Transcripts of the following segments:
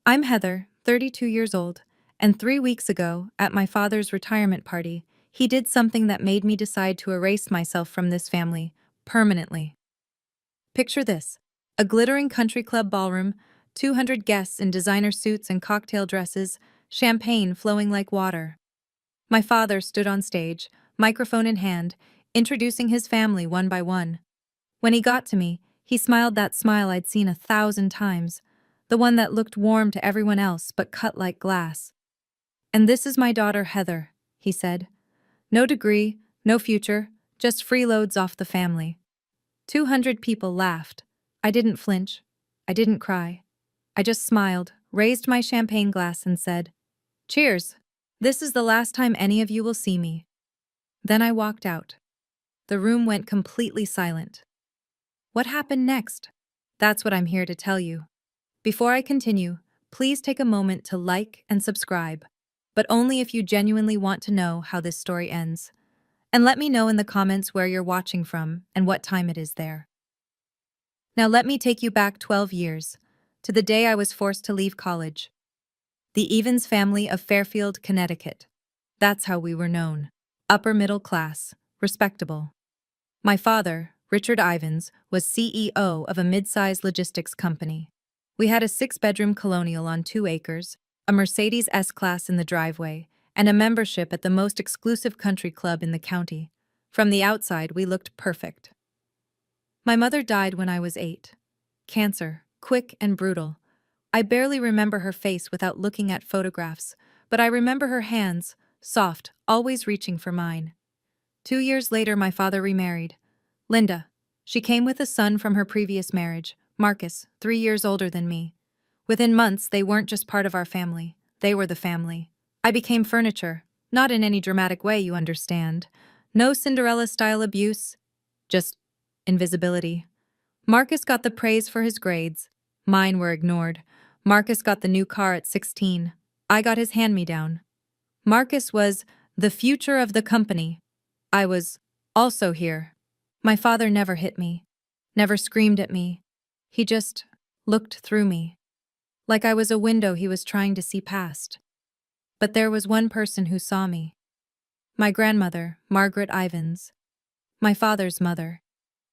I'm Heather, 32 years old, and 3 weeks ago, at my father's retirement party, he did something that made me decide to erase myself from this family, permanently. Picture this: a glittering country club ballroom, 200 guests in designer suits and cocktail dresses, champagne flowing like water. My father stood on stage, microphone in hand, introducing his family one by one. When he got to me, he smiled that smile I'd seen 1,000 times, the one that looked warm to everyone else but cut like glass. "And this is my daughter Heather," he said. "No degree, no future, just freeloads off the family." 200 people laughed. I didn't flinch. I didn't cry. I just smiled, raised my champagne glass and said, "Cheers. This is the last time any of you will see me." Then I walked out. The room went completely silent. What happened next? That's what I'm here to tell you. Before I continue, please take a moment to like and subscribe, but only if you genuinely want to know how this story ends. And let me know in the comments where you're watching from and what time it is there. Now let me take you back 12 years, to the day I was forced to leave college. The Evans family of Fairfield, Connecticut. That's how we were known. Upper middle class, respectable. My father, Richard Ivans, was CEO of a mid-sized logistics company. We had a 6-bedroom colonial on 2 acres, a Mercedes S-Class in the driveway, and a membership at the most exclusive country club in the county. From the outside, we looked perfect. My mother died when I was 8. Cancer, quick and brutal. I barely remember her face without looking at photographs, but I remember her hands, soft, always reaching for mine. 2 years later, my father remarried. Linda. She came with a son from her previous marriage, Marcus, 3 years older than me. Within months, they weren't just part of our family. They were the family. I became furniture. Not in any dramatic way, you understand. No Cinderella-style abuse. Just invisibility. Marcus got the praise for his grades. Mine were ignored. Marcus got the new car at 16. I got his hand-me-down. Marcus was the future of the company. I was also here. My father never hit me, never screamed at me. He just looked through me, like I was a window he was trying to see past. But there was one person who saw me. My grandmother, Margaret Ivans. My father's mother.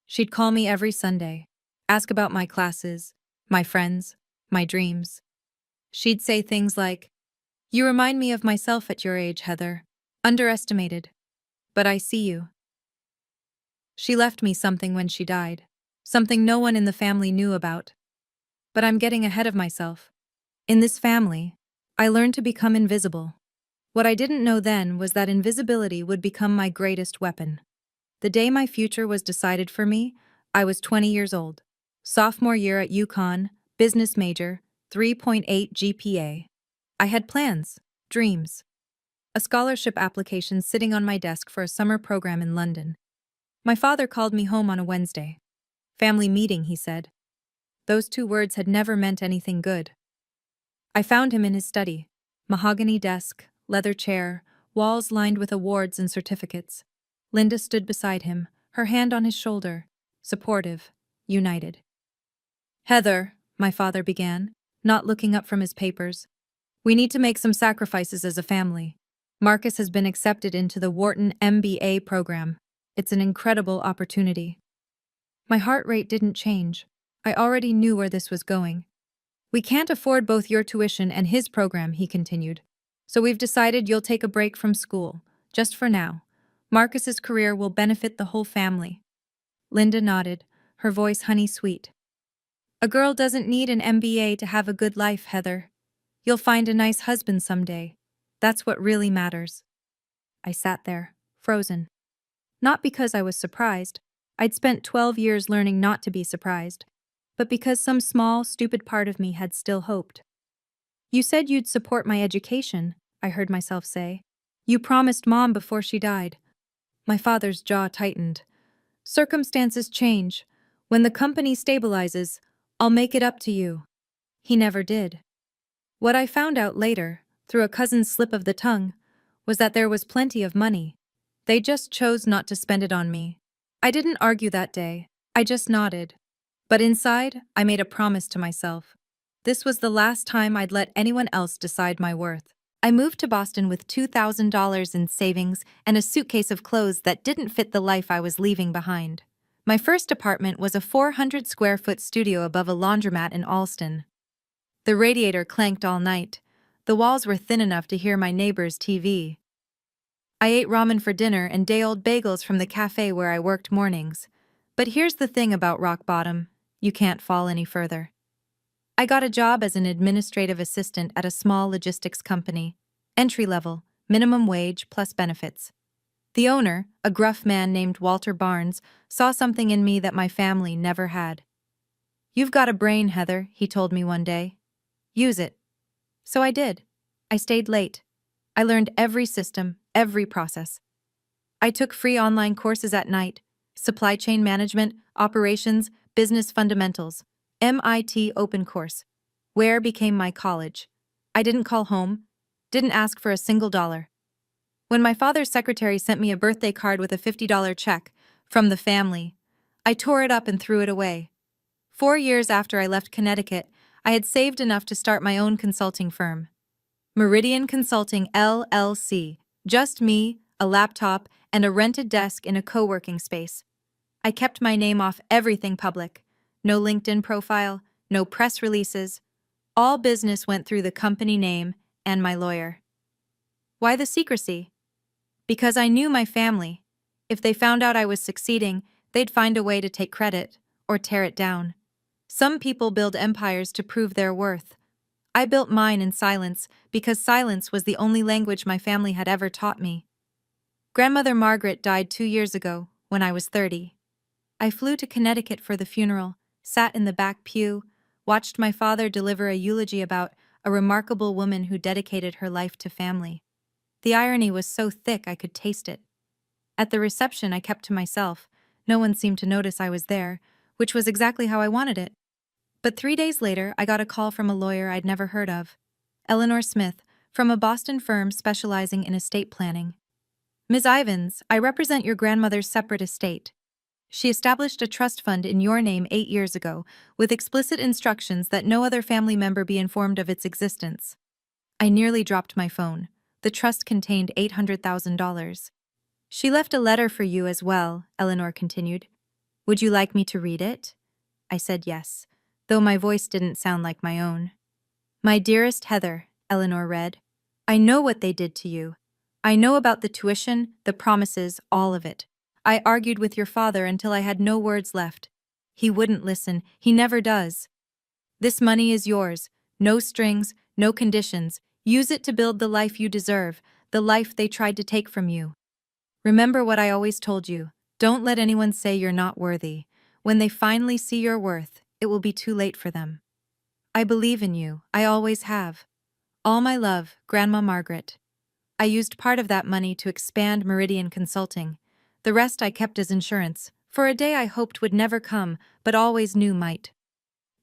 She'd call me every Sunday, ask about my classes, my friends, my dreams. She'd say things like, "You remind me of myself at your age, Heather. Underestimated. But I see you." She left me something when she died, something no one in the family knew about. But I'm getting ahead of myself. In this family, I learned to become invisible. What I didn't know then was that invisibility would become my greatest weapon. The day my future was decided for me, I was 20 years old. Sophomore year at UConn, business major, 3.8 GPA. I had plans, dreams. A scholarship application sitting on my desk for a summer program in London. My father called me home on a Wednesday. "Family meeting," he said. Those 2 words had never meant anything good. I found him in his study. Mahogany desk, leather chair, walls lined with awards and certificates. Linda stood beside him, her hand on his shoulder, supportive, united. "Heather," my father began, not looking up from his papers, "we need to make some sacrifices as a family. Marcus has been accepted into the Wharton MBA program. It's an incredible opportunity." My heart rate didn't change. I already knew where this was going. "We can't afford both your tuition and his program," he continued. "So we've decided you'll take a break from school, just for now. Marcus's career will benefit the whole family." Linda nodded, her voice honey-sweet. "A girl doesn't need an MBA to have a good life, Heather. You'll find a nice husband someday. That's what really matters." I sat there, frozen. Not because I was surprised. I'd spent 12 years learning not to be surprised, but because some small, stupid part of me had still hoped. "You said you'd support my education," I heard myself say. "You promised Mom before she died." My father's jaw tightened. "Circumstances change. When the company stabilizes, I'll make it up to you." He never did. What I found out later, through a cousin's slip of the tongue, was that there was plenty of money. They just chose not to spend it on me. I didn't argue that day. I just nodded. But inside, I made a promise to myself. This was the last time I'd let anyone else decide my worth. I moved to Boston with $2,000 in savings and a suitcase of clothes that didn't fit the life I was leaving behind. My first apartment was a 400 square foot studio above a laundromat in Allston. The radiator clanked all night. The walls were thin enough to hear my neighbor's TV. I ate ramen for dinner and day-old bagels from the cafe where I worked mornings. But here's the thing about rock bottom: you can't fall any further. I got a job as an administrative assistant at a small logistics company. Entry level, minimum wage plus benefits. The owner, a gruff man named Walter Barnes, saw something in me that my family never had. "You've got a brain, Heather," he told me one day. "Use it." So I did. I stayed late. I learned every system, every process. I took free online courses at night: supply chain management, operations, business fundamentals. MIT Open Course. Where became my college. I didn't call home, didn't ask for a single dollar. When my father's secretary sent me a birthday card with a $50 check from the family, I tore it up and threw it away. 4 years after I left Connecticut, I had saved enough to start my own consulting firm. Meridian Consulting LLC. Just me, a laptop, and a rented desk in a co-working space. I kept my name off everything public. No LinkedIn profile, no press releases. All business went through the company name and my lawyer. Why the secrecy? Because I knew my family. If they found out I was succeeding, they'd find a way to take credit or tear it down. Some people build empires to prove their worth. I built mine in silence because silence was the only language my family had ever taught me. Grandmother Margaret died 2 years ago, when I was 30. I flew to Connecticut for the funeral, sat in the back pew, watched my father deliver a eulogy about a remarkable woman who dedicated her life to family. The irony was so thick I could taste it. At the reception, I kept to myself. No one seemed to notice I was there, which was exactly how I wanted it. But 3 days later, I got a call from a lawyer I'd never heard of. Eleanor Smith, from a Boston firm specializing in estate planning. "Ms. Ivins, I represent your grandmother's separate estate. She established a trust fund in your name 8 years ago, with explicit instructions that no other family member be informed of its existence." I nearly dropped my phone. The trust contained $800,000. "She left a letter for you as well," Eleanor continued. "Would you like me to read it?" I said yes, though my voice didn't sound like my own. "My dearest Heather," Eleanor read, "I know what they did to you. I know about the tuition, the promises, all of it. I argued with your father until I had no words left. He wouldn't listen. He never does. This money is yours. No strings, no conditions. Use it to build the life you deserve, the life they tried to take from you. Remember what I always told you. Don't let anyone say you're not worthy. When they finally see your worth, it will be too late for them. I believe in you. I always have. All my love, Grandma Margaret." I used part of that money to expand Meridian Consulting. The rest I kept as insurance, for a day I hoped would never come, but always knew might.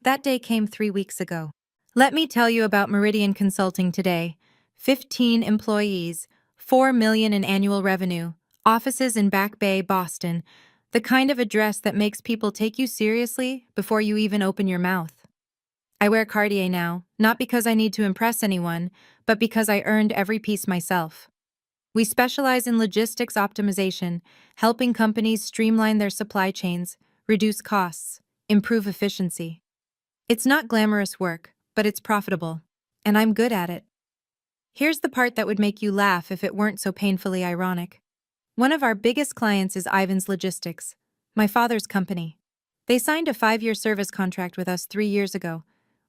That day came 3 weeks ago. Let me tell you about Meridian Consulting today. 15 employees, $4 million in annual revenue, offices in Back Bay, Boston, the kind of address that makes people take you seriously before you even open your mouth. I wear Cartier now, not because I need to impress anyone, but because I earned every piece myself. We specialize in logistics optimization, helping companies streamline their supply chains, reduce costs, improve efficiency. It's not glamorous work, but it's profitable, and I'm good at it. Here's the part that would make you laugh if it weren't so painfully ironic. One of our biggest clients is Ivan's Logistics, my father's company. They signed a 5-year service contract with us 3 years ago.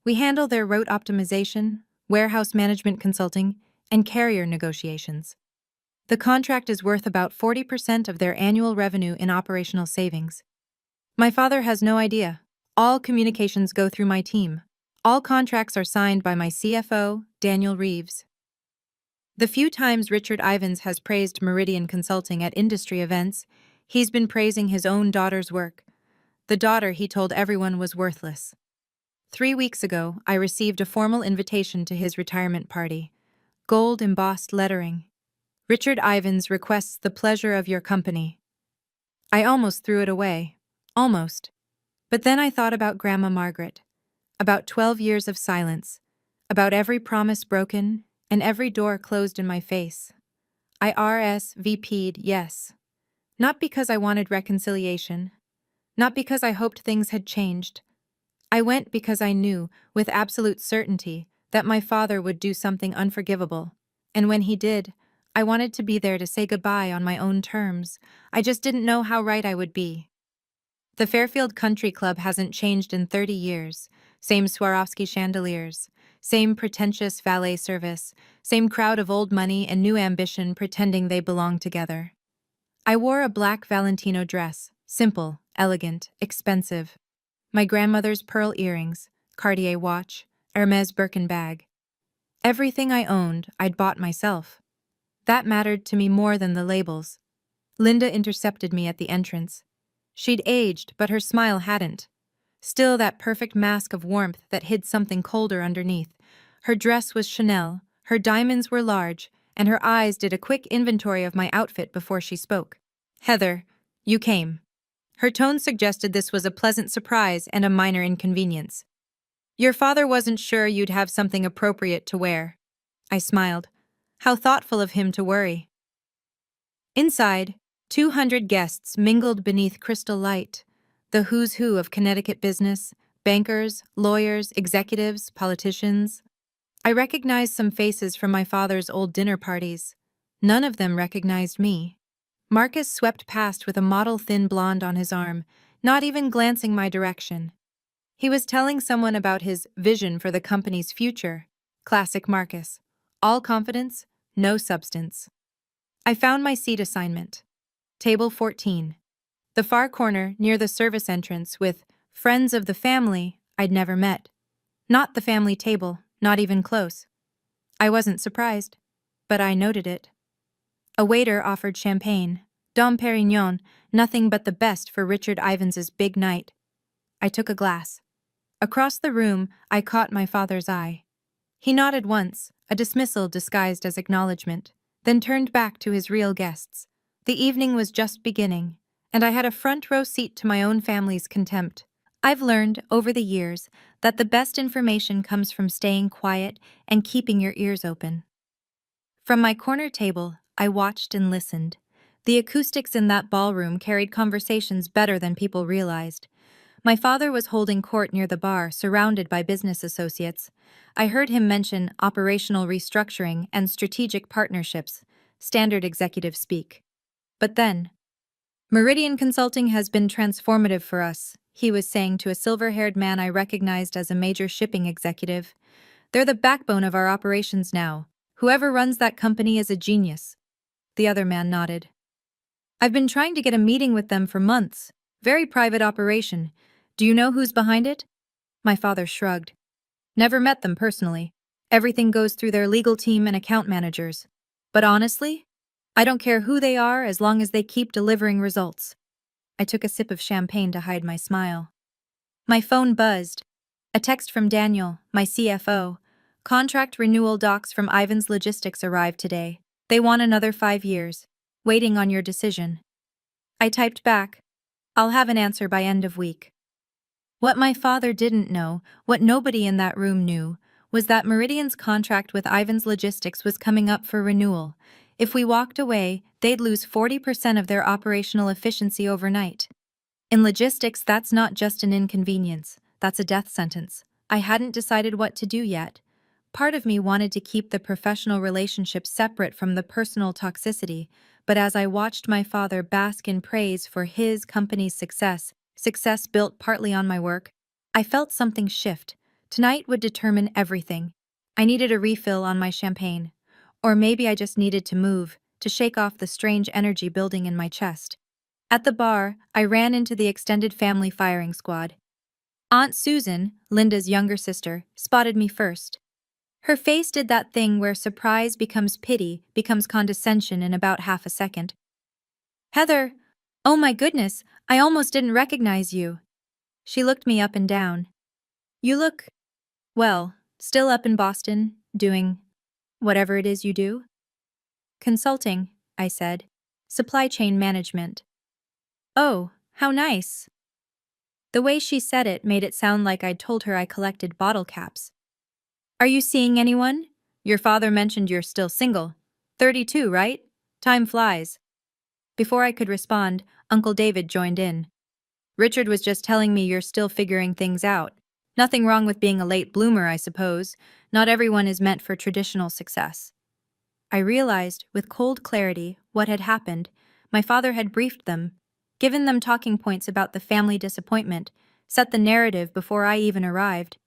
We handle their route optimization, warehouse management consulting, and carrier negotiations. The contract is worth about 40% of their annual revenue in operational savings. My father has no idea. All communications go through my team. All contracts are signed by my CFO, Daniel Reeves. The few times Richard Ivins has praised Meridian Consulting at industry events, he's been praising his own daughter's work. The daughter he told everyone was worthless. 3 weeks ago, I received a formal invitation to his retirement party. Gold embossed lettering. "Richard Ivins requests the pleasure of your company." I almost threw it away. Almost. But then I thought about Grandma Margaret. about 12 years of silence, about every promise broken and every door closed in my face. I RSVP'd yes. Not because I wanted reconciliation, not because I hoped things had changed. I went because I knew, with absolute certainty, that my father would do something unforgivable. And when he did, I wanted to be there to say goodbye on my own terms. I just didn't know how right I would be. The Fairfield Country Club hasn't changed in 30 years. Same Swarovski chandeliers, same pretentious valet service, same crowd of old money and new ambition pretending they belong together. I wore a black Valentino dress, simple, elegant, expensive. My grandmother's pearl earrings, Cartier watch, Hermes Birkin bag. Everything I owned, I'd bought myself. That mattered to me more than the labels. Linda intercepted me at the entrance. She'd aged, but her smile hadn't. Still that perfect mask of warmth that hid something colder underneath. Her dress was Chanel, her diamonds were large, and her eyes did a quick inventory of my outfit before she spoke. "Heather, you came." Her tone suggested this was a pleasant surprise and a minor inconvenience. "Your father wasn't sure you'd have something appropriate to wear." I smiled. How thoughtful of him to worry. Inside, 200 guests mingled beneath crystal light. The who's who of Connecticut business, bankers, lawyers, executives, politicians. I recognized some faces from my father's old dinner parties. None of them recognized me. Marcus swept past with a model thin blonde on his arm, not even glancing my direction. He was telling someone about his vision for the company's future. Classic Marcus. All confidence, no substance. I found my seat assignment. Table 14. The far corner near the service entrance with friends of the family I'd never met. Not the family table, not even close. I wasn't surprised, but I noted it. A waiter offered champagne, Dom Perignon, nothing but the best for Richard Ivans's big night. I took a glass. Across the room, I caught my father's eye. He nodded once, a dismissal disguised as acknowledgement, then turned back to his real guests. The evening was just beginning, and I had a front row seat to my own family's contempt. I've learned, over the years, that the best information comes from staying quiet and keeping your ears open. From my corner table, I watched and listened. The acoustics in that ballroom carried conversations better than people realized. My father was holding court near the bar, surrounded by business associates. I heard him mention operational restructuring and strategic partnerships, standard executive speak. But then, "Meridian Consulting has been transformative for us," he was saying to a silver-haired man I recognized as a major shipping executive. "They're the backbone of our operations now. Whoever runs that company is a genius." The other man nodded. "I've been trying to get a meeting with them for months. Very private operation. Do you know who's behind it?" My father shrugged. "Never met them personally. Everything goes through their legal team and account managers. But honestly, I don't care who they are as long as they keep delivering results." I took a sip of champagne to hide my smile. My phone buzzed. A text from Daniel, my CFO. "Contract renewal docs from Ivan's Logistics arrived today. They want another 5 years. Waiting on your decision." I typed back, "I'll have an answer by end of week." What my father didn't know, what nobody in that room knew, was that Meridian's contract with Ivan's Logistics was coming up for renewal. If we walked away, they'd lose 40% of their operational efficiency overnight. In logistics, that's not just an inconvenience, that's a death sentence. I hadn't decided what to do yet. Part of me wanted to keep the professional relationship separate from the personal toxicity, but as I watched my father bask in praise for his company's success built partly on my work, I felt something shift. Tonight would determine everything. I needed a refill on my champagne. Or maybe I just needed to move, to shake off the strange energy building in my chest. At the bar, I ran into the extended family firing squad. Aunt Susan, Linda's younger sister, spotted me first. Her face did that thing where surprise becomes pity, becomes condescension in about half a second. "Heather, oh my goodness, I almost didn't recognize you." She looked me up and down. "You look, well, still up in Boston, doing whatever it is you do?" "Consulting," I said. "Supply chain management." "Oh, how nice." The way she said it made it sound like I'd told her I collected bottle caps. Are you seeing anyone? Your father mentioned you're still single. 32, right? Time flies. Before I could respond, Uncle David joined in. Richard was just telling me you're still figuring things out. Nothing wrong with being a late bloomer, I suppose. Not everyone is meant for traditional success. I realized, with cold clarity, what had happened. My father had briefed them, given them talking points about the family disappointment, set the narrative before I even arrived.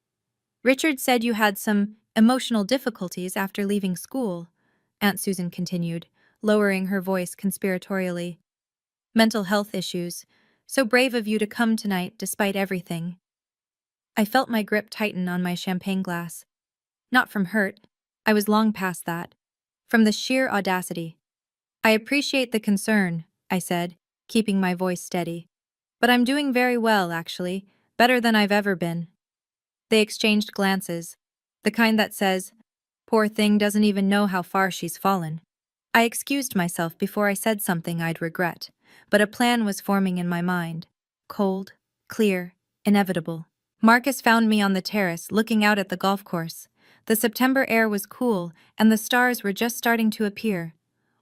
Richard said you had some emotional difficulties after leaving school, Aunt Susan continued, lowering her voice conspiratorially. Mental health issues. So brave of you to come tonight despite everything. I felt my grip tighten on my champagne glass. Not from hurt. I was long past that. From the sheer audacity. I appreciate the concern, I said, keeping my voice steady. But I'm doing very well, actually. Better than I've ever been. They exchanged glances. The kind that says, "Poor thing doesn't even know how far she's fallen." I excused myself before I said something I'd regret, but a plan was forming in my mind. Cold, clear, inevitable. Marcus found me on the terrace looking out at the golf course. The September air was cool, and the stars were just starting to appear.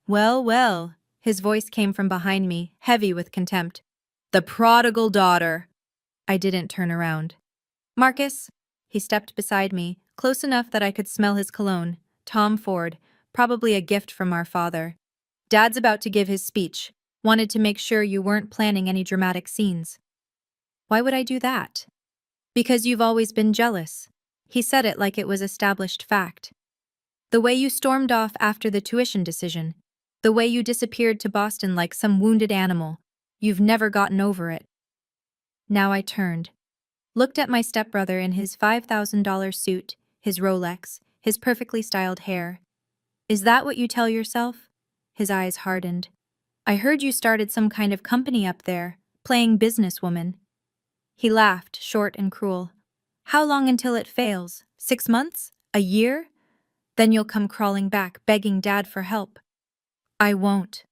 Well, well, his voice came from behind me, heavy with contempt. The prodigal daughter. I didn't turn around. Marcus? He stepped beside me, close enough that I could smell his cologne. Tom Ford, probably a gift from our father. Dad's about to give his speech. Wanted to make sure you weren't planning any dramatic scenes. Why would I do that? Because you've always been jealous. He said it like it was established fact. The way you stormed off after the tuition decision. The way you disappeared to Boston like some wounded animal. You've never gotten over it. Now I turned. Looked at my stepbrother in his $5,000 suit, his Rolex, his perfectly styled hair. Is that what you tell yourself? His eyes hardened. I heard you started some kind of company up there, playing businesswoman. He laughed, short and cruel. How long until it fails? 6 months? A year? Then you'll come crawling back, begging Dad for help. I won't.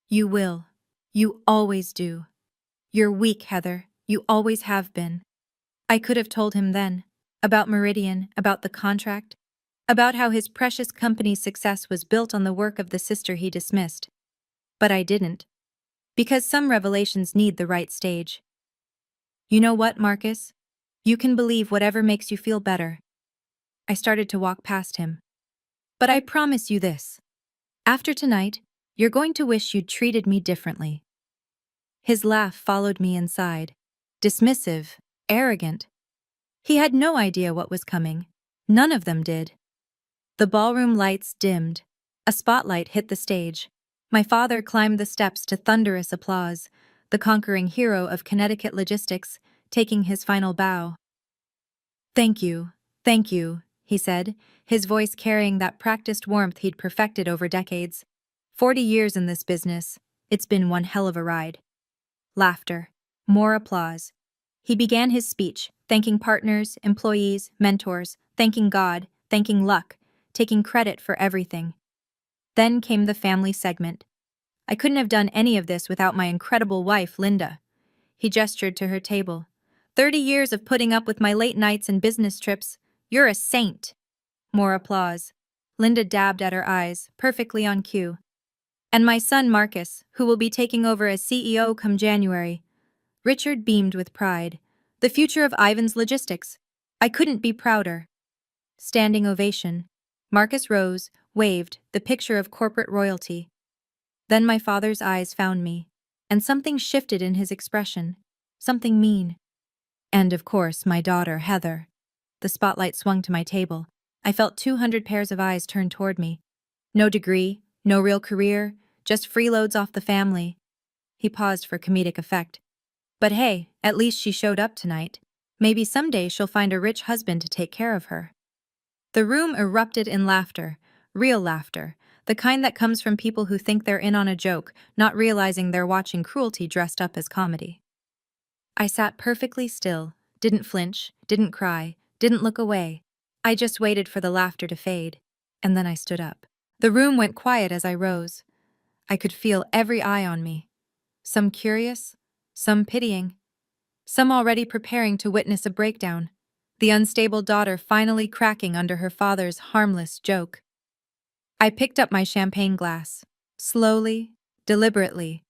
You will. You always do. You're weak, Heather. You always have been. I could have told him then. About Meridian, about the contract, about how his precious company's success was built on the work of the sister he dismissed. But I didn't. Because some revelations need the right stage. You know what, Marcus? You can believe whatever makes you feel better. I started to walk past him. But I promise you this. After tonight, you're going to wish you'd treated me differently. His laugh followed me inside. Dismissive, arrogant. He had no idea what was coming. None of them did. The ballroom lights dimmed. A spotlight hit the stage. My father climbed the steps to thunderous applause, the conquering hero of Connecticut logistics, taking his final bow. Thank you, he said, his voice carrying that practiced warmth he'd perfected over decades. 40 years in this business. It's been one hell of a ride. Laughter. More applause. He began his speech, thanking partners, employees, mentors, thanking God, thanking luck, taking credit for everything. Then came the family segment. I couldn't have done any of this without my incredible wife, Linda. He gestured to her table. 30 years of putting up with my late nights and business trips. You're a saint. More applause. Linda dabbed at her eyes, perfectly on cue. And my son Marcus, who will be taking over as CEO come January. Richard beamed with pride. The future of Ivan's logistics. I couldn't be prouder. Standing ovation. Marcus rose, waved, the picture of corporate royalty. Then my father's eyes found me, and something shifted in his expression. Something mean. And of course, my daughter, Heather. The spotlight swung to my table. I felt 200 pairs of eyes turned toward me. No degree, no real career, just freeloads off the family. He paused for comedic effect. But hey, at least she showed up tonight. Maybe someday she'll find a rich husband to take care of her. The room erupted in laughter, real laughter, the kind that comes from people who think they're in on a joke, not realizing they're watching cruelty dressed up as comedy. I sat perfectly still, didn't flinch, didn't cry, didn't look away. I just waited for the laughter to fade, and then I stood up. The room went quiet as I rose. I could feel every eye on me. Some curious, some pitying, some already preparing to witness a breakdown, the unstable daughter finally cracking under her father's harmless joke. I picked up my champagne glass. Slowly, deliberately.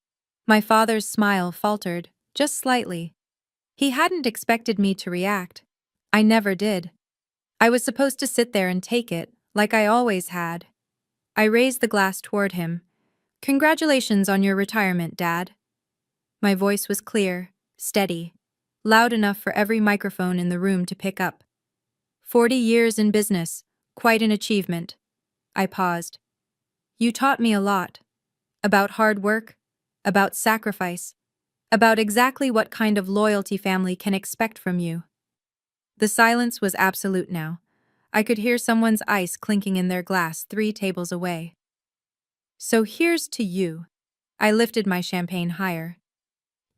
My father's smile faltered, just slightly. He hadn't expected me to react. I never did. I was supposed to sit there and take it, like I always had. I raised the glass toward him. "Congratulations on your retirement, Dad." My voice was clear, steady, loud enough for every microphone in the room to pick up. 40 years in business, quite an achievement. I paused. "You taught me a lot. About hard work, about sacrifice, about exactly what kind of loyalty family can expect from you." The silence was absolute now. I could hear someone's ice clinking in their glass 3 tables away. "So here's to you." I lifted my champagne higher.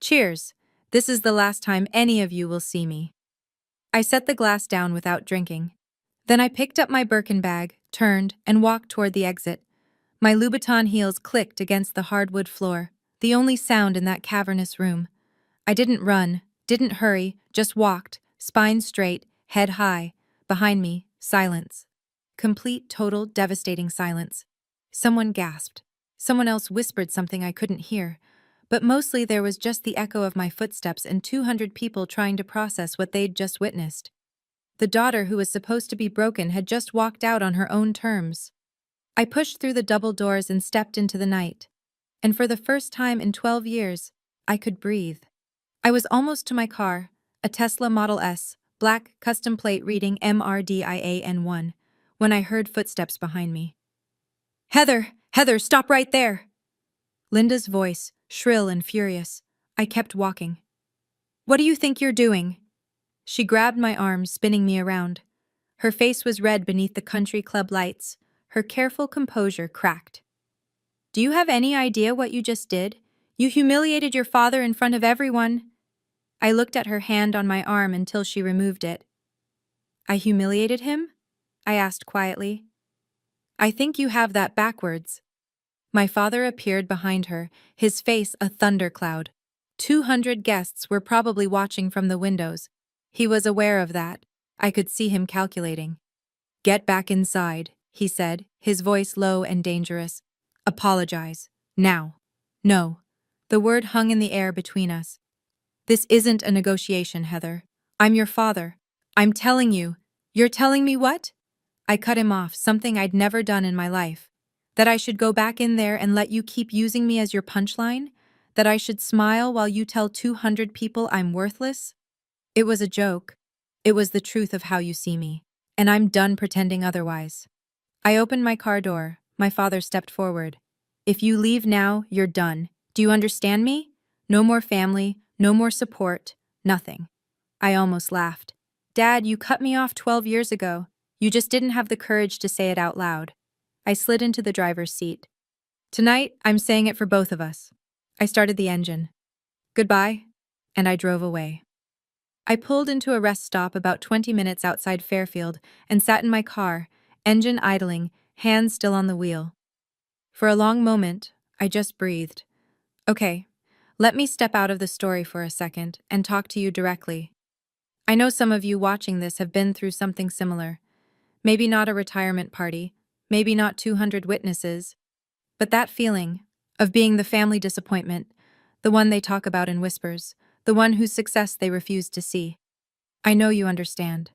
"Cheers. This is the last time any of you will see me." I set the glass down without drinking. Then I picked up my Birkin bag, turned, and walked toward the exit. My Louboutin heels clicked against the hardwood floor, the only sound in that cavernous room. I didn't run, didn't hurry, just walked, spine straight, head high. Behind me, silence. Complete, total, devastating silence. Someone gasped. Someone else whispered something I couldn't hear. But mostly there was just the echo of my footsteps and 200 people trying to process what they'd just witnessed. The daughter who was supposed to be broken had just walked out on her own terms. I pushed through the double doors and stepped into the night. And for the first time in 12 years, I could breathe. I was almost to my car, a Tesla Model S, black, custom plate reading MRDIAN1, when I heard footsteps behind me. Heather, stop right there!" Linda's voice, shrill and furious. I kept walking. "What do you think you're doing?" She grabbed my arm, spinning me around. Her face was red beneath the country club lights, her careful composure cracked. "Do you have any idea what you just did? You humiliated your father in front of everyone." I looked at her hand on my arm until she removed it. "I humiliated him?" I asked quietly. "I think you have that backwards." My father appeared behind her, his face a thundercloud. 200 guests were probably watching from the windows. He was aware of that. I could see him calculating. "Get back inside," he said, his voice low and dangerous. "Apologize. Now." "No." The word hung in the air between us. "This isn't a negotiation, Heather. I'm your father. I'm telling you." "You're telling me what?" I cut him off, something I'd never done in my life. That I should go back in there and let you keep using me as your punchline? That I should smile while you tell 200 people I'm worthless? It was a joke. It was the truth of how you see me. And I'm done pretending otherwise. I opened my car door. My father stepped forward. "If you leave now, you're done. Do you understand me? No more family, no more support, nothing." I almost laughed. "Dad, you cut me off 12 years ago. You just didn't have the courage to say it out loud." I slid into the driver's seat. "Tonight, I'm saying it for both of us." I started the engine. "Goodbye," and I drove away. I pulled into a rest stop about 20 minutes outside Fairfield and sat in my car, engine idling, hands still on the wheel. For a long moment, I just breathed. Okay, let me step out of the story for a second and talk to you directly. I know some of you watching this have been through something similar. Maybe not a retirement party, maybe not 200 witnesses, but that feeling of being the family disappointment, the one they talk about in whispers, the one whose success they refuse to see. I know you understand.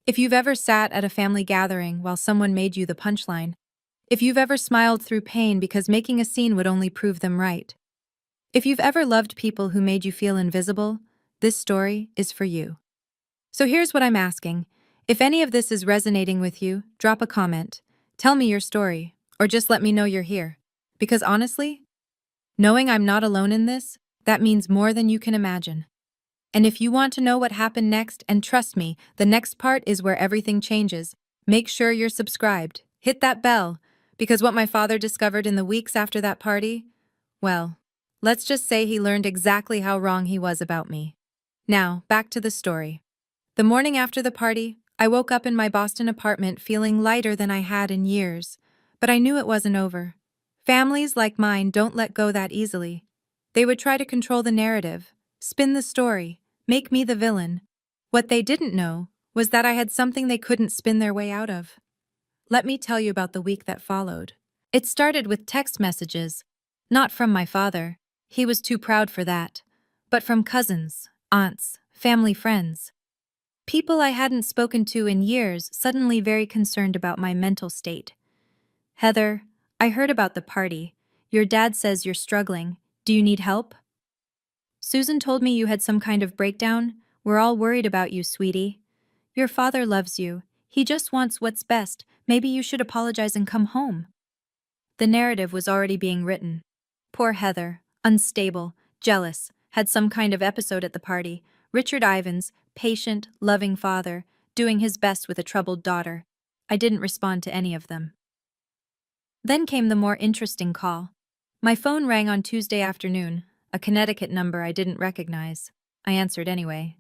If you've ever sat at a family gathering while someone made you the punchline, if you've ever smiled through pain because making a scene would only prove them right, if you've ever loved people who made you feel invisible, this story is for you. So here's what I'm asking. If any of this is resonating with you, drop a comment, tell me your story, or just let me know you're here. Because honestly, knowing I'm not alone in this, that means more than you can imagine. And if you want to know what happened next, and trust me, the next part is where everything changes, make sure you're subscribed, hit that bell, because what my father discovered in the weeks after that party, well, let's just say he learned exactly how wrong he was about me. Now, back to the story. The morning after the party, I woke up in my Boston apartment feeling lighter than I had in years, but I knew it wasn't over. Families like mine don't let go that easily. They would try to control the narrative, spin the story, Make me the villain. What they didn't know was that I had something they couldn't spin their way out of. Let me tell you about the week that followed. It started with text messages. Not from my father. He was too proud for that. But from cousins, aunts, family friends. People I hadn't spoken to in years, suddenly very concerned about my mental state. Heather, I heard about the party. Your dad says you're struggling. Do you need help? Susan told me you had some kind of breakdown. We're all worried about you, sweetie. Your father loves you. He just wants what's best. Maybe you should apologize and come home. The narrative was already being written. Poor Heather, unstable, jealous, had some kind of episode at the party. Richard Ivins, patient, loving father, doing his best with a troubled daughter. I didn't respond to any of them. Then came the more interesting call. My phone rang on Tuesday afternoon, a Connecticut number I didn't recognize. I answered anyway.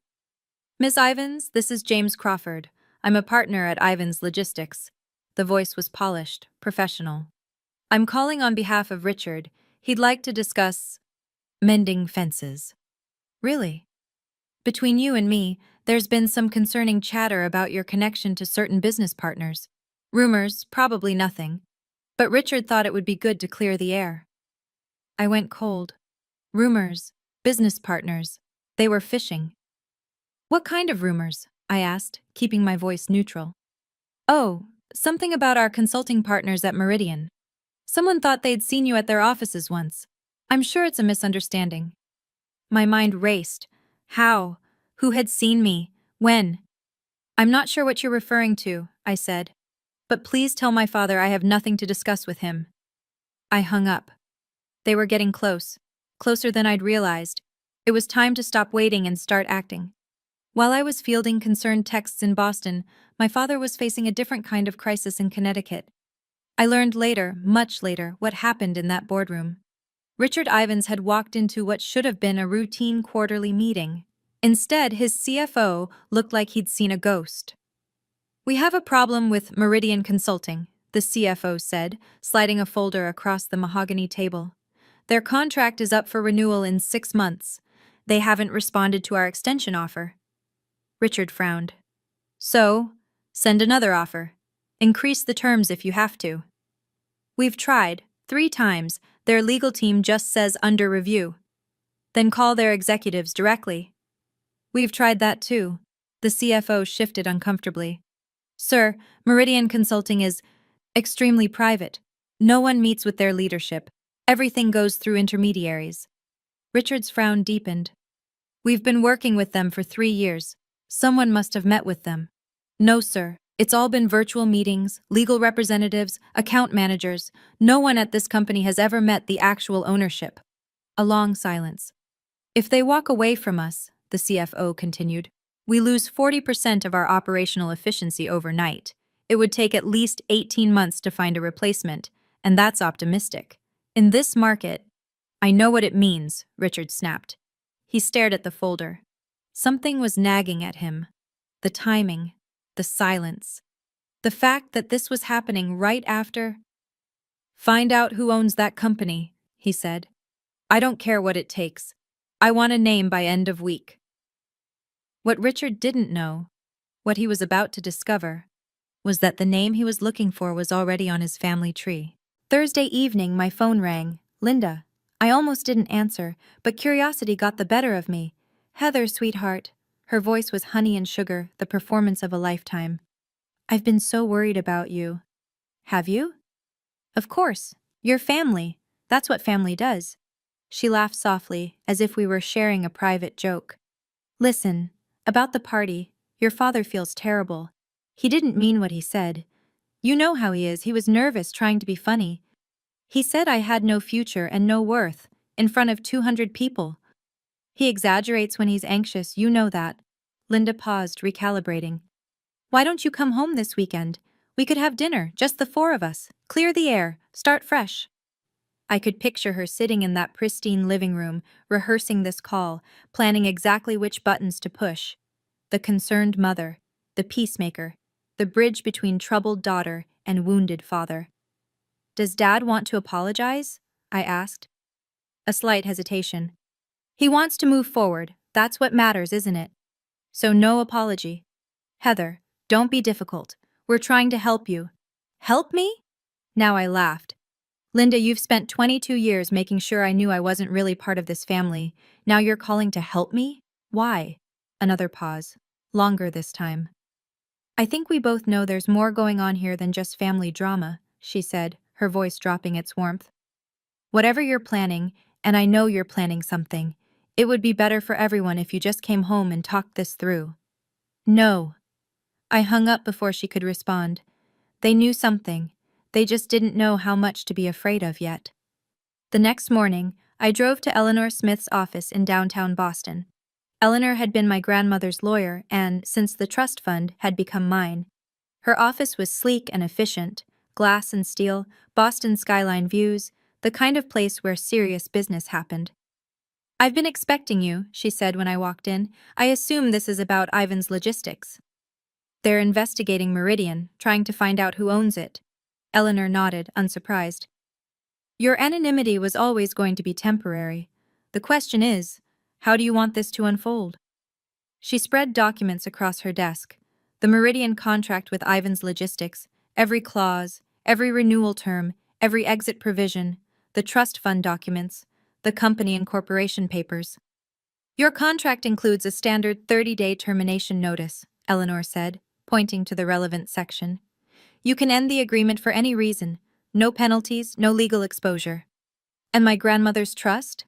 Miss Ivins, this is James Crawford. I'm a partner at Ivins Logistics. The voice was polished, professional. I'm calling on behalf of Richard. He'd like to discuss mending fences. Really? Between you and me, there's been some concerning chatter about your connection to certain business partners. Rumors, probably nothing. But Richard thought it would be good to clear the air. I went cold. Rumors, business partners. They were fishing. What kind of rumors? I asked, keeping my voice neutral. Oh, something about our consulting partners at Meridian. Someone thought they'd seen you at their offices once. I'm sure it's a misunderstanding. My mind raced. How? Who had seen me? When? I'm not sure what you're referring to, I said. But please tell my father I have nothing to discuss with him. I hung up. They were getting close. Closer than I'd realized. It was time to stop waiting and start acting. While I was fielding concerned texts in Boston, my father was facing a different kind of crisis in Connecticut. I learned later, much later, what happened in that boardroom. Richard Ivins had walked into what should have been a routine quarterly meeting. Instead, his CFO looked like he'd seen a ghost. We have a problem with Meridian Consulting, the CFO said, sliding a folder across the mahogany table. Their contract is up for renewal in 6 months. They haven't responded to our extension offer. Richard frowned. So, send another offer. Increase the terms if you have to. We've tried, 3 times. Their legal team just says under review. Then call their executives directly. We've tried that too. The CFO shifted uncomfortably. Sir, Meridian Consulting is extremely private. No one meets with their leadership. Everything goes through intermediaries. Richard's frown deepened. We've been working with them for 3 years. Someone must have met with them. No, sir. It's all been virtual meetings, legal representatives, account managers. No one at this company has ever met the actual ownership. A long silence. If they walk away from us, the CFO continued, we lose 40% of our operational efficiency overnight. It would take at least 18 months to find a replacement, and that's optimistic. In this market, I know what it means, Richard snapped. He stared at the folder. Something was nagging at him. The timing, the silence, the fact that this was happening right after. Find out who owns that company, he said. I don't care what it takes. I want a name by end of week. What Richard didn't know, what he was about to discover, was that the name he was looking for was already on his family tree. Thursday evening, my phone rang. Linda. I almost didn't answer, but curiosity got the better of me. Heather, sweetheart. Her voice was honey and sugar, the performance of a lifetime. I've been so worried about you. Have you? Of course. Your family. That's what family does. She laughed softly, as if we were sharing a private joke. Listen, about the party, your father feels terrible. He didn't mean what he said. You know how he is, he was nervous trying to be funny. He said I had no future and no worth, in front of 200 people. He exaggerates when he's anxious, you know that. Linda paused, recalibrating. Why don't you come home this weekend? We could have dinner, just the 4 of us. Clear the air, start fresh. I could picture her sitting in that pristine living room, rehearsing this call, planning exactly which buttons to push. The concerned mother, the peacemaker, the bridge between troubled daughter and wounded father. Does Dad want to apologize? I asked. A slight hesitation. He wants to move forward, That's what matters, isn't it? So no apology. Heather, don't be difficult. We're trying to help you. Help me? Now I laughed. Linda, you've spent 22 years making sure I knew I wasn't really part of this family. Now you're calling to help me? Why? Another pause. Longer this time. I think we both know there's more going on here than just family drama, she said, her voice dropping its warmth. Whatever you're planning, and I know you're planning something, it would be better for everyone if you just came home and talked this through. No. I hung up before she could respond. They knew something. They just didn't know how much to be afraid of yet. The next morning, I drove to Eleanor Smith's office in downtown Boston. Eleanor had been my grandmother's lawyer and, since the trust fund, had become mine. Her office was sleek and efficient, glass and steel, Boston skyline views, the kind of place where serious business happened. "I've been expecting you," she said when I walked in. "I assume this is about Ivan's Logistics." "They're investigating Meridian, trying to find out who owns it." Eleanor nodded, unsurprised. "Your anonymity was always going to be temporary. The question is, how do you want this to unfold?" She spread documents across her desk. The Meridian contract with Ivan's Logistics, every clause, every renewal term, every exit provision, the trust fund documents, the company and corporation papers. "Your contract includes a standard 30-day termination notice," Eleanor said, pointing to the relevant section. "You can end the agreement for any reason. No penalties, no legal exposure." "And my grandmother's trust?"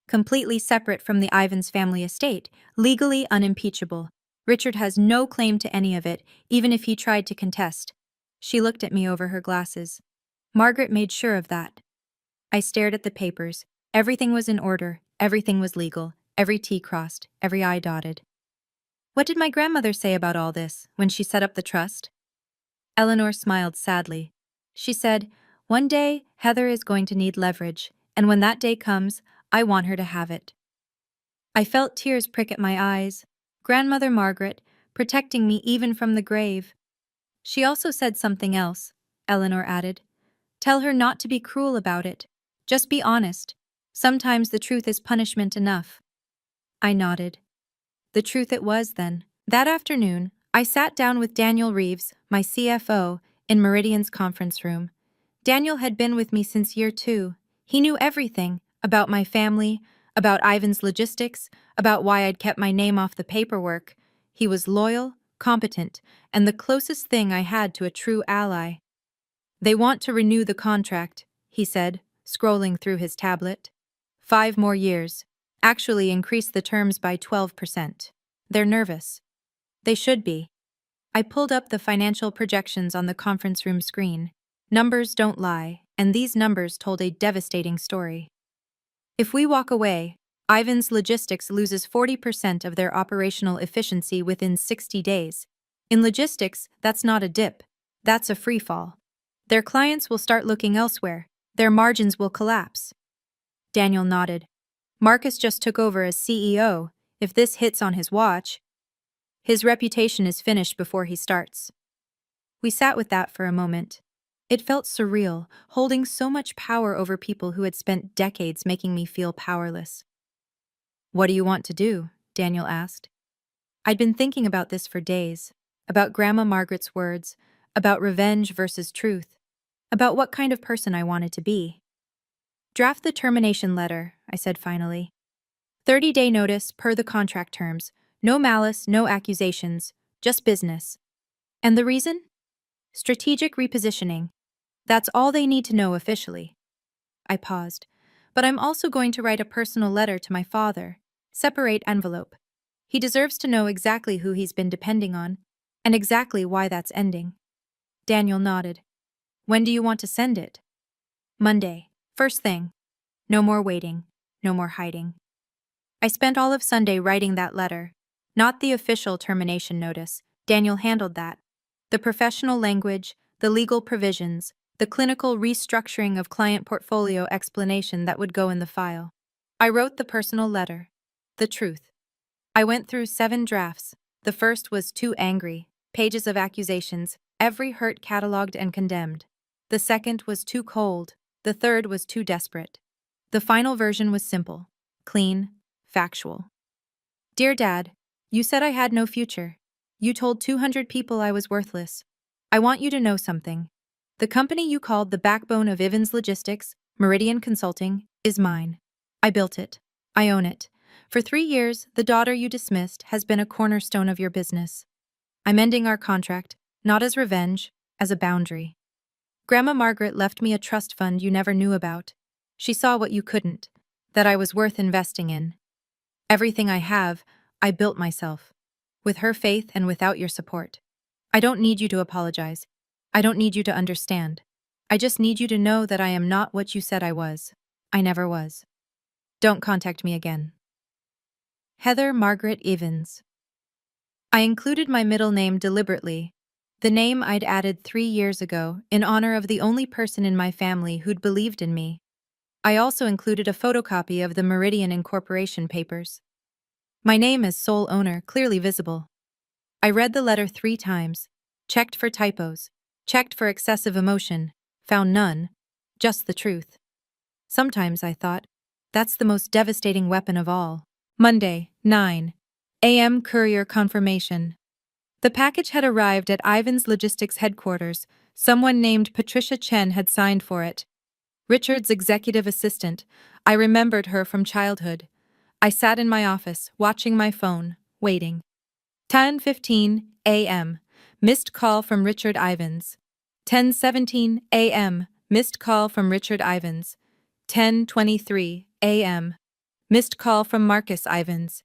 "Completely separate from the Ivans family estate, legally unimpeachable. Richard has no claim to any of it, even if he tried to contest." She looked at me over her glasses. "Margaret made sure of that." I stared at the papers. Everything was in order, everything was legal, every T crossed, every I dotted. "What did my grandmother say about all this, when she set up the trust?" Eleanor smiled sadly. She said, "One day, Heather is going to need leverage, and when that day comes, I want her to have it." I felt tears prick at my eyes. Grandmother Margaret, protecting me even from the grave. "She also said something else," Eleanor added. "Tell her not to be cruel about it. Just be honest. Sometimes the truth is punishment enough." I nodded. The truth it was, then. That afternoon, I sat down with Daniel Reeves, my CFO, in Meridian's conference room. Daniel had been with me since year 2. He knew everything about my family, about Ivan's Logistics, about why I'd kept my name off the paperwork. He was loyal, competent, and the closest thing I had to a true ally. "They want to renew the contract," he said, scrolling through his tablet. 5 more years. Actually increase the terms by 12%. They're nervous. They should be. I pulled up the financial projections on the conference room screen. Numbers don't lie, and these numbers told a devastating story. If we walk away, Ivan's Logistics loses 40% of their operational efficiency within 60 days. In logistics, that's not a dip. That's a free fall. Their clients will start looking elsewhere. Their margins will collapse. Daniel nodded. "Marcus just took over as CEO. If this hits on his watch, his reputation is finished before he starts." We sat with that for a moment. It felt surreal, holding so much power over people who had spent decades making me feel powerless. "What do you want to do?" Daniel asked. I'd been thinking about this for days, about Grandma Margaret's words, about revenge versus truth, about what kind of person I wanted to be. "Draft the termination letter," I said finally. 30-day notice per the contract terms. No malice, no accusations, just business. And the reason? Strategic repositioning. That's all they need to know officially. I paused. "But I'm also going to write a personal letter to my father. Separate envelope. He deserves to know exactly who he's been depending on, and exactly why that's ending." Daniel nodded. "When do you want to send it?" "Monday. First thing. No more waiting. No more hiding." I spent all of Sunday writing that letter. Not the official termination notice. Daniel handled that. The professional language, the legal provisions, the clinical restructuring of client portfolio explanation that would go in the file. I wrote the personal letter. The truth. I went through 7 drafts. The first was too angry. Pages of accusations, every hurt catalogued and condemned. The second was too cold. The third was too desperate. The final version was simple, clean, factual. Dear Dad, you said I had no future. You told 200 people I was worthless. I want you to know something. The company you called the backbone of Ivins Logistics, Meridian Consulting, is mine. I built it. I own it. For 3 years, the daughter you dismissed has been a cornerstone of your business. I'm ending our contract, not as revenge, as a boundary. Grandma Margaret left me a trust fund you never knew about. She saw what you couldn't, that I was worth investing in. Everything I have, I built myself. With her faith and without your support. I don't need you to apologize. I don't need you to understand. I just need you to know that I am not what you said I was. I never was. Don't contact me again. Heather Margaret Evans. I included my middle name deliberately, the name I'd added 3 years ago in honor of the only person in my family who'd believed in me. I also included a photocopy of the Meridian Incorporation papers. My name as sole owner clearly visible. I read the letter 3 times, checked for typos, checked for excessive emotion, found none, just the truth. Sometimes I thought, that's the most devastating weapon of all. Monday, 9 a.m. Courier confirmation. The package had arrived at Ivan's Logistics headquarters. Someone named Patricia Chen had signed for it. Richard's executive assistant. I remembered her from childhood. I sat in my office, watching my phone, waiting. 10:15 a.m. Missed call from Richard Ivans. 10:17 a.m. Missed call from Richard Ivans. 10:23 a.m. Missed call from Marcus Ivans.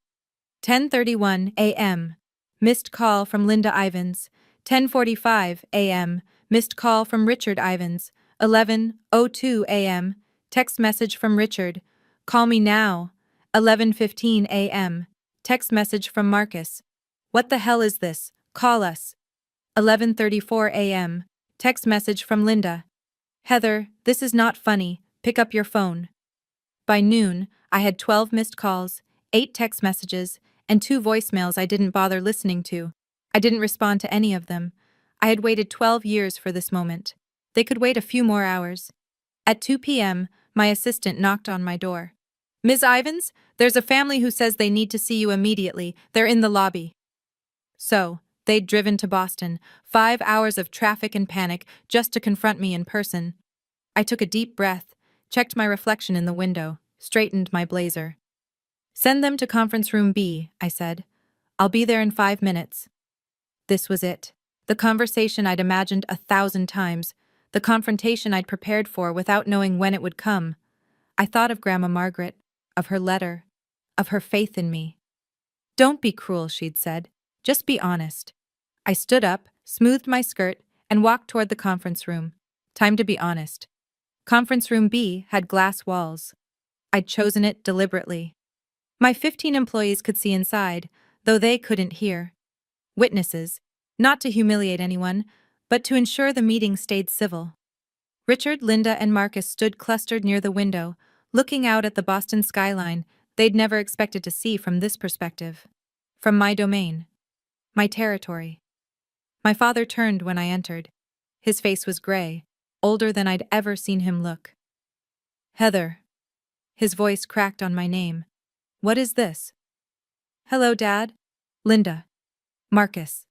10:31 a.m. Missed call from Linda Ivans. 10:45 a.m. Missed call from Richard Ivans. 11:02 a.m. Text message from Richard. Call me now. 11:15 a.m. Text message from Marcus. What the hell is this? Call us. 11:34 a.m. Text message from Linda. Heather, this is not funny. Pick up your phone. By noon, I had 12 missed calls, 8 text messages, and 2 voicemails I didn't bother listening to. I didn't respond to any of them. I had waited 12 years for this moment. They could wait a few more hours. At 2 p.m., my assistant knocked on my door. Ms. Ivans, there's a family who says they need to see you immediately. They're in the lobby. So, they'd driven to Boston, 5 hours of traffic and panic just to confront me in person. I took a deep breath, checked my reflection in the window, straightened my blazer. Send them to conference room B, I said. I'll be there in 5 minutes. This was it. The conversation I'd imagined 1,000 times. The confrontation I'd prepared for without knowing when it would come. I thought of Grandma Margaret, of her letter, of her faith in me. Don't be cruel, she'd said. Just be honest. I stood up, smoothed my skirt, and walked toward the conference room. Time to be honest. Conference room B had glass walls. I'd chosen it deliberately. My 15 employees could see inside, though they couldn't hear. Witnesses, not to humiliate anyone, but to ensure the meeting stayed civil. Richard, Linda, and Marcus stood clustered near the window, looking out at the Boston skyline they'd never expected to see from this perspective. From my domain. My territory. My father turned when I entered. His face was gray, older than I'd ever seen him look. Heather. His voice cracked on my name. What is this? Hello, Dad. Linda. Marcus.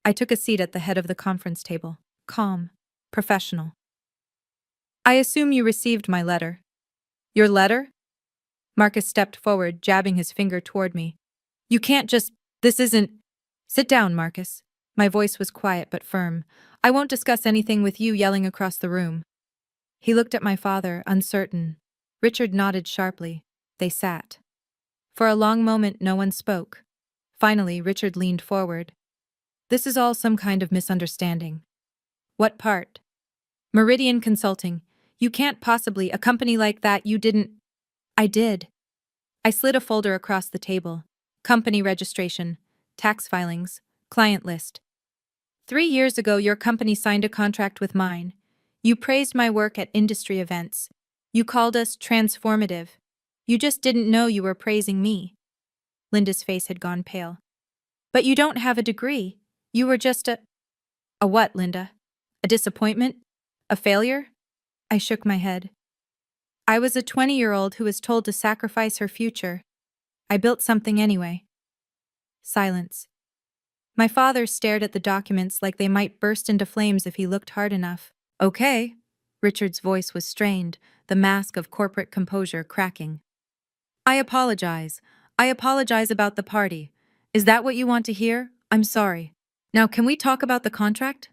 I took a seat at the head of the conference table, calm, professional. I assume you received my letter. Your letter? Marcus stepped forward, jabbing his finger toward me. You can't just… This isn't… Sit down, Marcus. My voice was quiet but firm. I won't discuss anything with you yelling across the room. He looked at my father, uncertain. Richard nodded sharply. They sat. For a long moment, no one spoke. Finally, Richard leaned forward. This is all some kind of misunderstanding. What part? Meridian Consulting. You can't possibly, a company like that, you didn't… I did. I slid a folder across the table. Company registration, tax filings, client list. 3 years ago, your company signed a contract with mine. You praised my work at industry events. You called us transformative. You just didn't know you were praising me. Linda's face had gone pale. But you don't have a degree. You were just a… A what, Linda? A disappointment? A failure? I shook my head. I was a 20-year-old who was told to sacrifice her future. I built something anyway. Silence. My father stared at the documents like they might burst into flames if he looked hard enough. Okay. Richard's voice was strained, the mask of corporate composure cracking. I apologize. I apologize about the party. Is that what you want to hear? I'm sorry. Now, can we talk about the contract?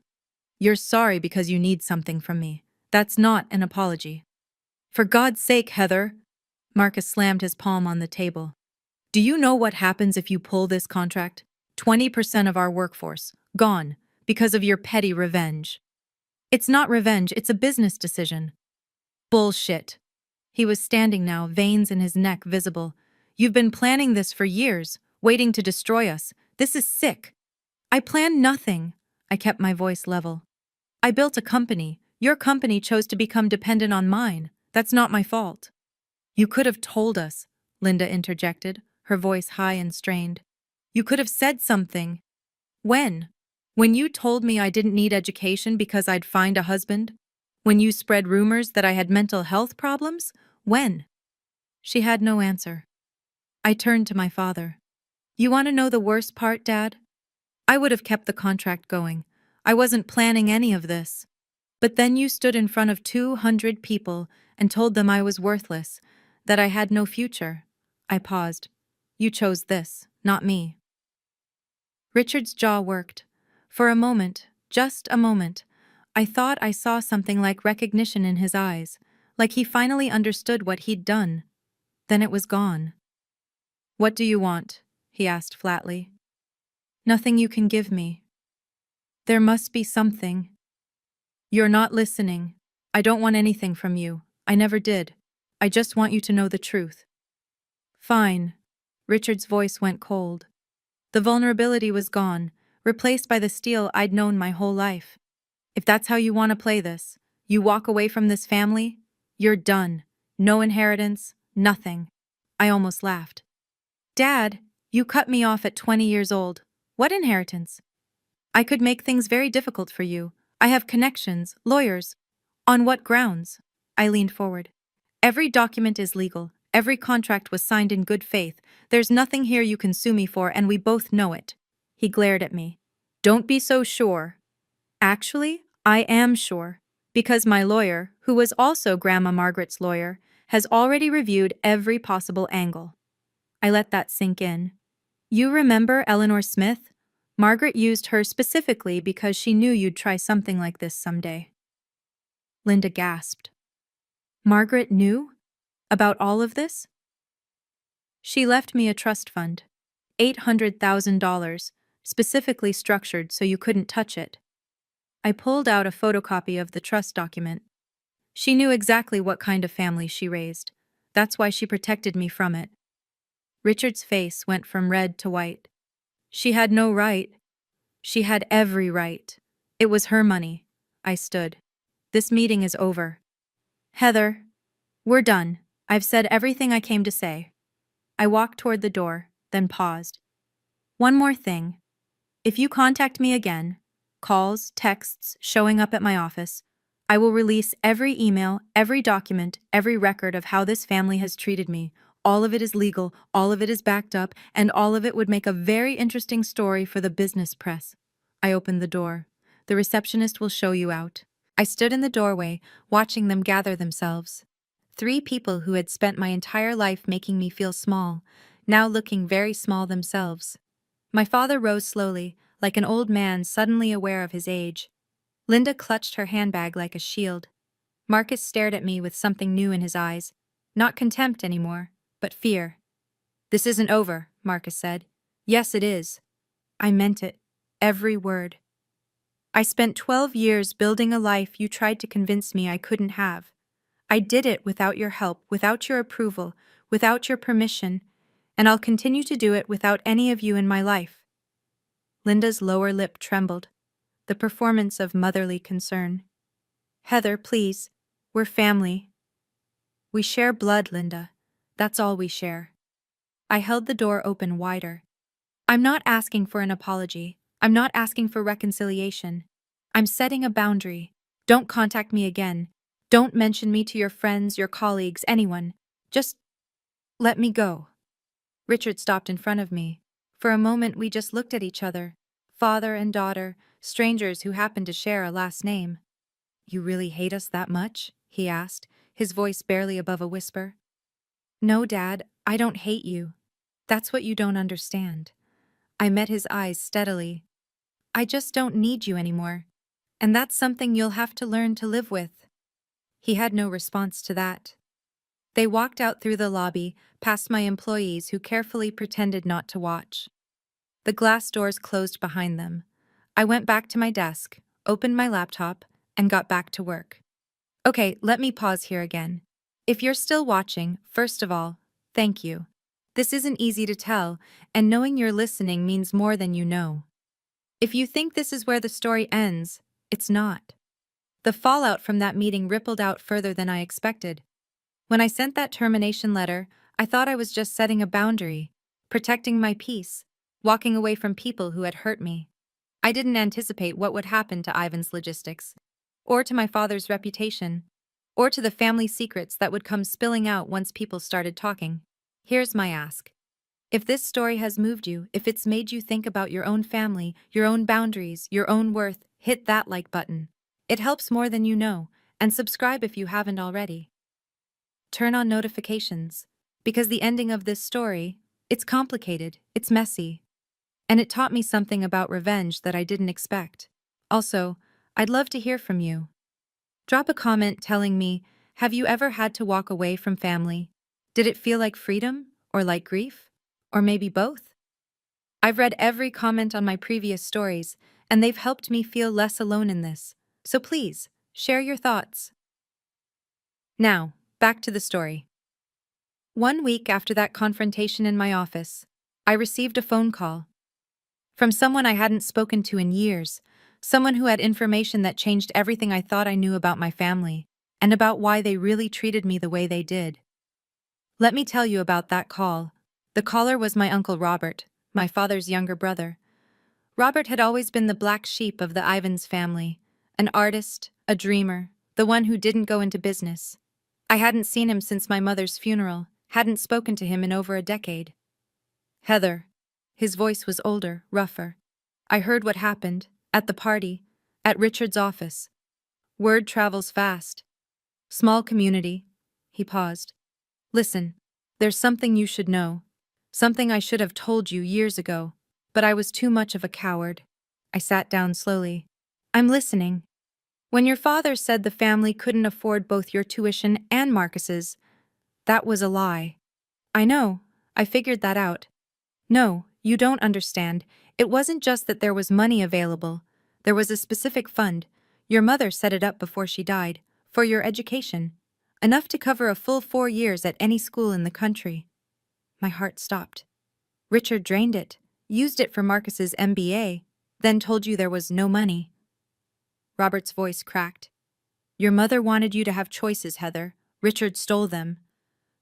You're sorry because you need something from me. That's not an apology. For God's sake, Heather. Marcus slammed his palm on the table. Do you know what happens if you pull this contract? 20% of our workforce, gone, because of your petty revenge. It's not revenge, it's a business decision. Bullshit. He was standing now, veins in his neck visible. You've been planning this for years, waiting to destroy us. This is sick. I planned nothing. I kept my voice level. I built a company. Your company chose to become dependent on mine. That's not my fault. You could have told us, Linda interjected, her voice high and strained. You could have said something. When? When you told me I didn't need education because I'd find a husband? When you spread rumors that I had mental health problems? When? She had no answer. I turned to my father. You want to know the worst part, Dad? I would have kept the contract going. I wasn't planning any of this. But then you stood in front of 200 people and told them I was worthless, that I had no future. I paused. You chose this, not me. Richard's jaw worked. For a moment, just a moment, I thought I saw something like recognition in his eyes, like he finally understood what he'd done. Then it was gone. What do you want? He asked flatly. Nothing you can give me. There must be something. You're not listening. I don't want anything from you. I never did. I just want you to know the truth. Fine. Richard's voice went cold. The vulnerability was gone, replaced by the steel I'd known my whole life. If that's how you want to play this, you walk away from this family, you're done. No inheritance, nothing. I almost laughed. Dad, you cut me off at 20 years old. What inheritance? I could make things very difficult for you. I have connections, lawyers. On what grounds? I leaned forward. Every document is legal. Every contract was signed in good faith. There's nothing here you can sue me for, and we both know it. He glared at me. Don't be so sure. Actually, I am sure. Because my lawyer, who was also Grandma Margaret's lawyer, has already reviewed every possible angle. I let that sink in. You remember Eleanor Smith? Margaret used her specifically because she knew you'd try something like this someday. Linda gasped. Margaret knew? About all of this? She left me a trust fund. $800,000, specifically structured so you couldn't touch it. I pulled out a photocopy of the trust document. She knew exactly what kind of family she raised. That's why she protected me from it. Richard's face went from red to white. She had no right. She had every right. It was her money. I stood. This meeting is over. Heather, we're done. I've said everything I came to say. I walked toward the door, then paused. One more thing. If you contact me again, calls, texts, showing up at my office, I will release every email, every document, every record of how this family has treated me. All of it is legal, all of it is backed up, and all of it would make a very interesting story for the business press. I opened the door. The receptionist will show you out. I stood in the doorway, watching them gather themselves. 3 people who had spent my entire life making me feel small, now looking very small themselves. My father rose slowly, like an old man suddenly aware of his age. Linda clutched her handbag like a shield. Marcus stared at me with something new in his eyes. Not contempt anymore, but fear. This isn't over, Marcus said. Yes, it is. I meant it. Every word. I spent 12 years building a life you tried to convince me I couldn't have. I did it without your help, without your approval, without your permission, and I'll continue to do it without any of you in my life. Linda's lower lip trembled, the performance of motherly concern. Heather, please, we're family. We share blood, Linda. That's all we share. I held the door open wider. I'm not asking for an apology. I'm not asking for reconciliation. I'm setting a boundary. Don't contact me again. Don't mention me to your friends, your colleagues, anyone. Just let me go. Richard stopped in front of me. For a moment, we just looked at each other. Father and daughter, strangers who happened to share a last name. "You really hate us that much?" he asked, his voice barely above a whisper. "No, Dad, I don't hate you. That's what you don't understand." I met his eyes steadily. "I just don't need you anymore. And that's something you'll have to learn to live with." He had no response to that. They walked out through the lobby, past my employees who carefully pretended not to watch. The glass doors closed behind them. I went back to my desk, opened my laptop, and got back to work. Okay, let me pause here again. If you're still watching, first of all, thank you. This isn't easy to tell, and knowing you're listening means more than you know. If you think this is where the story ends, it's not. The fallout from that meeting rippled out further than I expected. When I sent that termination letter, I thought I was just setting a boundary, protecting my peace, walking away from people who had hurt me. I didn't anticipate what would happen to Ivan's logistics, or to my father's reputation, or to the family secrets that would come spilling out once people started talking. Here's my ask. If this story has moved you, if it's made you think about your own family, your own boundaries, your own worth, hit that like button. It helps more than you know, and subscribe if you haven't already. Turn on notifications, because the ending of this story, it's complicated, it's messy, and it taught me something about revenge that I didn't expect. Also, I'd love to hear from you. Drop a comment telling me, have you ever had to walk away from family? Did it feel like freedom, or like grief? Or maybe both? I've read every comment on my previous stories, and they've helped me feel less alone in this. So please, share your thoughts. Now, back to the story. 1 week after that confrontation in my office, I received a phone call from someone I hadn't spoken to in years, someone who had information that changed everything I thought I knew about my family, and about why they really treated me the way they did. Let me tell you about that call. The caller was my Uncle Robert, my father's younger brother. Robert had always been the black sheep of the Ivans family, an artist, a dreamer, the one who didn't go into business. I hadn't seen him since my mother's funeral, hadn't spoken to him in over a decade. "Heather." His voice was older, rougher. "I heard what happened, at the party, at Richard's office. Word travels fast. Small community." He paused. "Listen, there's something you should know. Something I should have told you years ago, but I was too much of a coward." I sat down slowly. "I'm listening." "When your father said the family couldn't afford both your tuition and Marcus's, that was a lie." "I know, I figured that out." "No, you don't understand. It wasn't just that there was money available. There was a specific fund. Your mother set it up before she died, for your education. Enough to cover a full 4 years at any school in the country." My heart stopped. "Richard drained it, used it for Marcus's MBA, then told you there was no money." Robert's voice cracked. "Your mother wanted you to have choices, Heather. Richard stole them."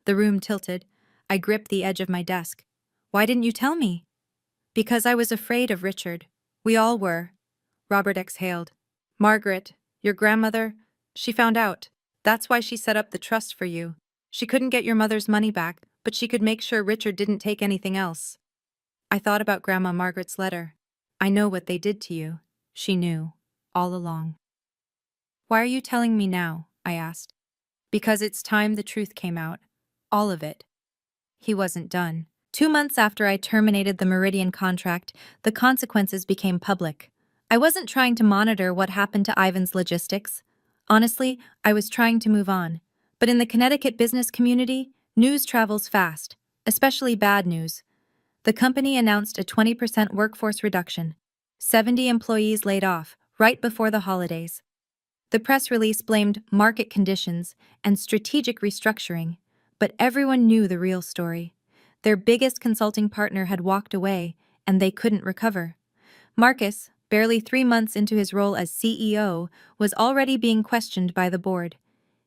The room tilted. I gripped the edge of my desk. "Why didn't you tell me?" "Because I was afraid of Richard. We all were." Robert exhaled. "Margaret, your grandmother, she found out. That's why she set up the trust for you. She couldn't get your mother's money back, but she could make sure Richard didn't take anything else." I thought about Grandma Margaret's letter. "I know what they did to you." She knew, all along. "Why are you telling me now?" I asked. "Because it's time the truth came out. All of it." He wasn't done. 2 months after I terminated the Meridian contract, the consequences became public. I wasn't trying to monitor what happened to Ivan's logistics. Honestly, I was trying to move on. But in the Connecticut business community, news travels fast, especially bad news. The company announced a 20% workforce reduction. 70 employees laid off, right before the holidays. The press release blamed market conditions and strategic restructuring, but everyone knew the real story. Their biggest consulting partner had walked away, and they couldn't recover. Marcus, barely 3 months into his role as CEO, was already being questioned by the board.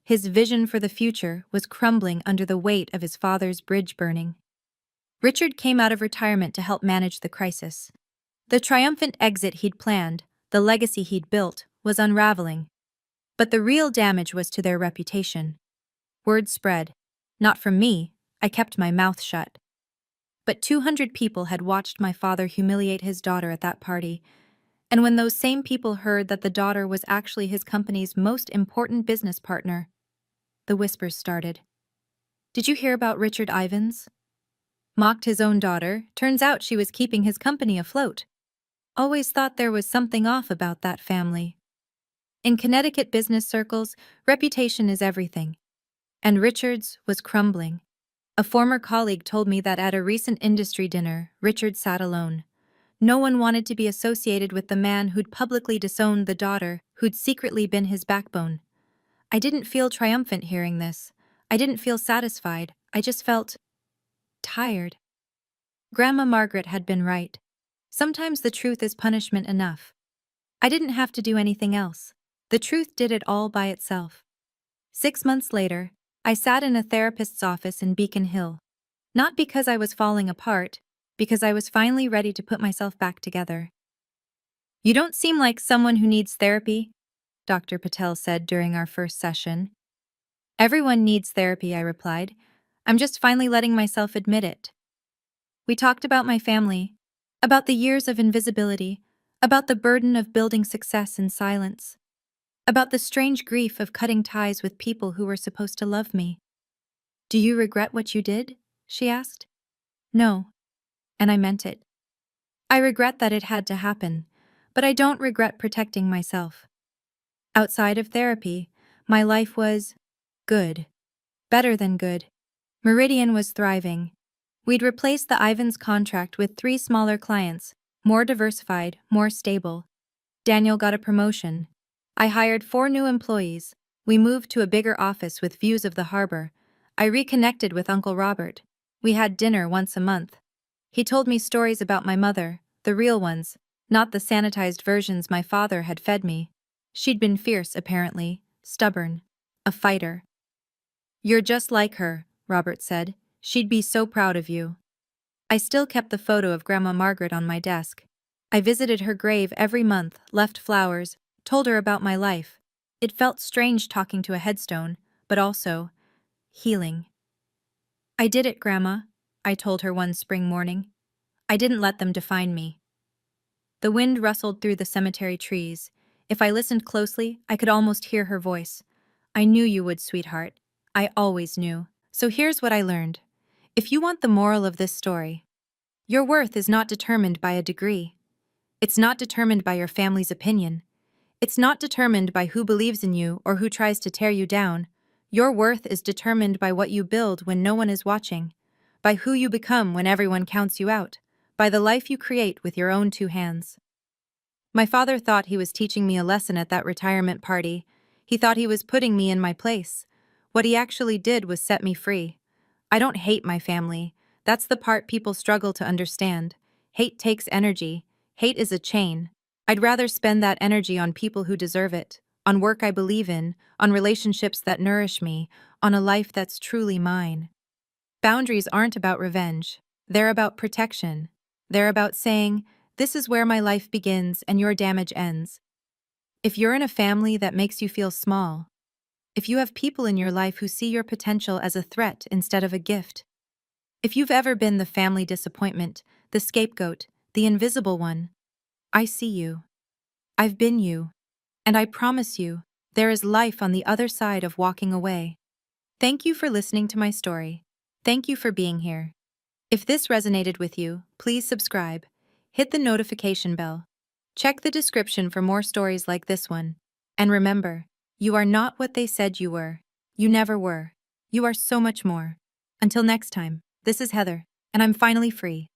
His vision for the future was crumbling under the weight of his father's bridge burning. Richard came out of retirement to help manage the crisis. The triumphant exit he'd planned, the legacy he'd built, was unraveling. But the real damage was to their reputation. Word spread. Not from me, I kept my mouth shut. But 200 people had watched my father humiliate his daughter at that party, and when those same people heard that the daughter was actually his company's most important business partner, the whispers started. Did you hear about Richard Ivins? Mocked his own daughter, turns out she was keeping his company afloat. Always thought there was something off about that family. In Connecticut business circles, reputation is everything. And Richard's was crumbling. A former colleague told me that at a recent industry dinner, Richard sat alone. No one wanted to be associated with the man who'd publicly disowned the daughter who'd secretly been his backbone. I didn't feel triumphant hearing this. I didn't feel satisfied. I just felt tired. Grandma Margaret had been right. Sometimes the truth is punishment enough. I didn't have to do anything else. The truth did it all by itself. 6 months later, I sat in a therapist's office in Beacon Hill. Not because I was falling apart, because I was finally ready to put myself back together. You don't seem like someone who needs therapy, Dr. Patel said during our first session. Everyone needs therapy, I replied. I'm just finally letting myself admit it. We talked about my family, about the years of invisibility, about the burden of building success in silence, about the strange grief of cutting ties with people who were supposed to love me. Do you regret what you did? She asked. No, and I meant it. I regret that it had to happen, but I don't regret protecting myself. Outside of therapy, my life was good. Better than good. Meridian was thriving. We'd replaced the Ivans contract with 3 smaller clients, more diversified, more stable. Daniel got a promotion. I hired 4 new employees. We moved to a bigger office with views of the harbor. I reconnected with Uncle Robert. We had dinner once a month. He told me stories about my mother, the real ones, not the sanitized versions my father had fed me. She'd been fierce, apparently, stubborn, a fighter. You're just like her, Robert said. She'd be so proud of you. I still kept the photo of Grandma Margaret on my desk. I visited her grave every month, left flowers, told her about my life. It felt strange talking to a headstone, but also healing. I did it, Grandma, I told her one spring morning. I didn't let them define me. The wind rustled through the cemetery trees. If I listened closely, I could almost hear her voice. I knew you would, sweetheart. I always knew. So here's what I learned. If you want the moral of this story, your worth is not determined by a degree. It's not determined by your family's opinion. It's not determined by who believes in you or who tries to tear you down. Your worth is determined by what you build when no one is watching, by who you become when everyone counts you out, by the life you create with your own 2 hands. My father thought he was teaching me a lesson at that retirement party. He thought he was putting me in my place. What he actually did was set me free. I don't hate my family. That's the part people struggle to understand. Hate takes energy. Hate is a chain. I'd rather spend that energy on people who deserve it, on work I believe in, on relationships that nourish me, on a life that's truly mine. Boundaries aren't about revenge. They're about protection. They're about saying, this is where my life begins and your damage ends. If you're in a family that makes you feel small, if you have people in your life who see your potential as a threat instead of a gift, if you've ever been the family disappointment, the scapegoat, the invisible one, I see you. I've been you. And I promise you, there is life on the other side of walking away. Thank you for listening to my story. Thank you for being here. If this resonated with you, please subscribe. Hit the notification bell. Check the description for more stories like this one. And remember, you are not what they said you were. You never were. You are so much more. Until next time, this is Heather, and I'm finally free.